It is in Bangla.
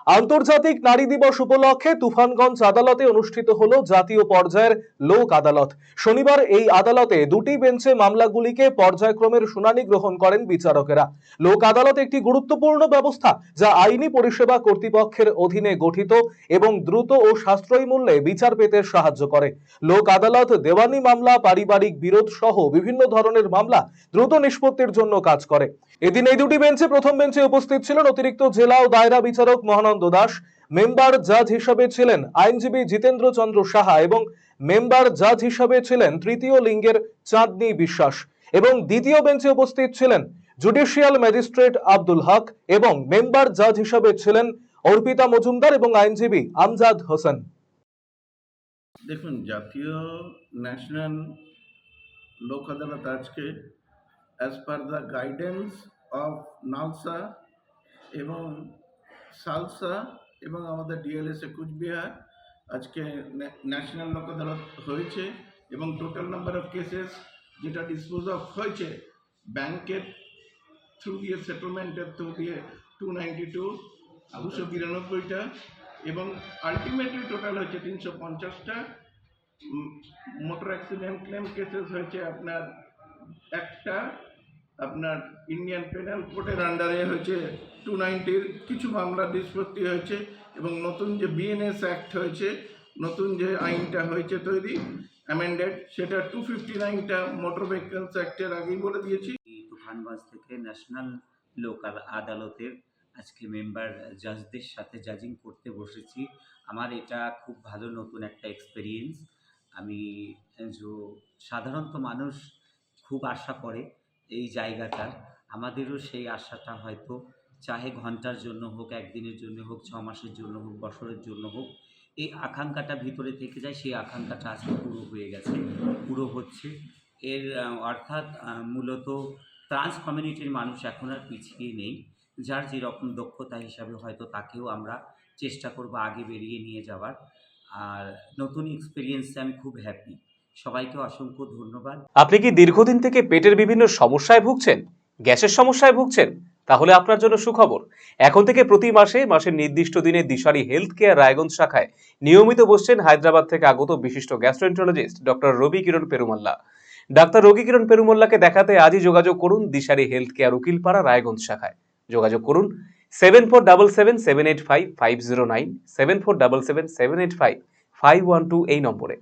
আন্তর্জাতিক নারী দিবস উপলক্ষে তুফানগঞ্জ আদালতে অনুষ্ঠিত হলো জাতীয় পর্যায়ের লোক আদালত। শনিবার এই আদালতে দুটি বেঞ্চে মামলাগুলিকে পর্যায়ক্রমের শুনানি গ্রহণ করেন বিচারকেরা। লোক আদালত একটি গুরুত্বপূর্ণ ব্যবস্থা যা আইনি পরিষেবা কর্তৃপক্ষের অধীনে গঠিত এবং দ্রুত ও সাশ্রয়ী মূল্যে বিচার পেতে সাহায্য করে। লোক আদালত দেওয়ানি মামলা, পারিবারিক বিরোধ সহ বিভিন্ন ধরনের মামলা দ্রুত নিষ্পত্তির জন্য কাজ করে। এদিন এই দুটি বেঞ্চে প্রথম বেঞ্চে উপস্থিত ছিলেন অতিরিক্ত জেলা ও দায়রা বিচারক মহানন্দ দাস। মেম্বার জাজ হিসেবে ছিলেন আইনজীবী জিতেন্দ্র চন্দ্র সাহা এবং মেম্বার জাজ হিসেবে ছিলেন তৃতীয় লিঙ্গের চাঁদনী বিশ্বাস। এবং দ্বিতীয় বেঞ্চে উপস্থিত ছিলেন জুডিশিয়াল ম্যাজিস্ট্রেট আব্দুল হক এবং মেম্বার জাজ হিসেবে ছিলেন অর্পিতা মজুমদার এবং আইনজীবী আমজাদ হোসেন। দেখুন, জাতীয় ন্যাশনাল লোক আদালত আজকে as per the guidance of NALSA এবং সালসা এবং আমাদের ডিএলএসএ কুচবিহার আজকে ন্যাশনাল লোক আদালত হয়েছে এবং টোটাল নাম্বার অফ কেসেস যেটা ডিসপোজ অফ হয়েছে ব্যাংকের থ্রু দিয়ে, সেটেলমেন্টের থ্রু দিয়ে 292টা এবং আলটিমেটলি টোটাল হয়েছে 350টা। মোটর অ্যাক্সিডেন্ট ক্লেম কেসেস হয়েছে আপনার একটা, আপনার ইন্ডিয়ান পেনাল কোডের আন্ডারে হয়েছে 290-র কিছু মামলা নিষ্পত্তি হয়েছে এবং নতুন যে বিএনএস অ্যাক্ট হয়েছে, নতুন যে আইনটা হয়েছে তৈরি অ্যামেন্ডেড, সেটা 259টা মোটর ভেহিকলস অ্যাক্টের আগেই বলে দিয়েছি। তুফানগঞ্জ থেকে ন্যাশনাল লোক আদালতের আজকে মেম্বার জাজদের সাথে জাজিং করতে বসেছি। আমার এটা খুব ভালো নতুন একটা এক্সপেরিয়েন্স। আমি সাধারণত মানুষ খুব আশা করে এই জায়গাটার, আমাদেরও সেই আশাটা হয়তো চাহে ঘন্টার জন্য হোক, একদিনের জন্য হোক, 6 মাসের জন্য হোক, বছরের জন্য হোক, এই আকাঙ্ক্ষাটা ভিতরে থেকে যায়। সেই আকাঙ্ক্ষাটা আজকে পুরো হয়ে গেছে, পুরো হচ্ছে। এর অর্থাৎ মূলত ট্রান্স কমিউনিটির মানুষ এখন আর পিছিয়ে নেই। যার যেরকম দক্ষতা হিসাবে হয়তো তাকেও আমরা চেষ্টা করব আগে বেরিয়ে নিয়ে যাওয়ার। আর নতুন এক্সপিরিয়েন্সে আমি খুব হ্যাপি। সবাইকে অসংখ্য ধন্যবাদ। আপনি কি দীর্ঘদিন থেকে পেটের বিভিন্ন সমস্যায় ভুগছেন, গ্যাসের সমস্যায় ভুগছেন? তাহলে আপনার জন্য সুখবর। এখন থেকে প্রতি মাসের নির্দিষ্ট দিনে দিশারি হেলথ কেয়ার রায়গঞ্জ শাখায় নিয়মিত বসছেন হায়দ্রাবাদ থেকে আগত বিশিষ্ট গ্যাস্ট্রোএন্টারোলজিস্ট ডক্টর রবি কিরণ পেরুমাল্লা। ডাক্তার রবি কিরণ পেরুমাল্লাকে দেখাতে আজই যোগাযোগ করুন দিশারি হেলথ কেয়ার উকিলপাড়া রায়গঞ্জ শাখায়। যোগাযোগ করুন 7477785509, 7477785512 এই নম্বরে।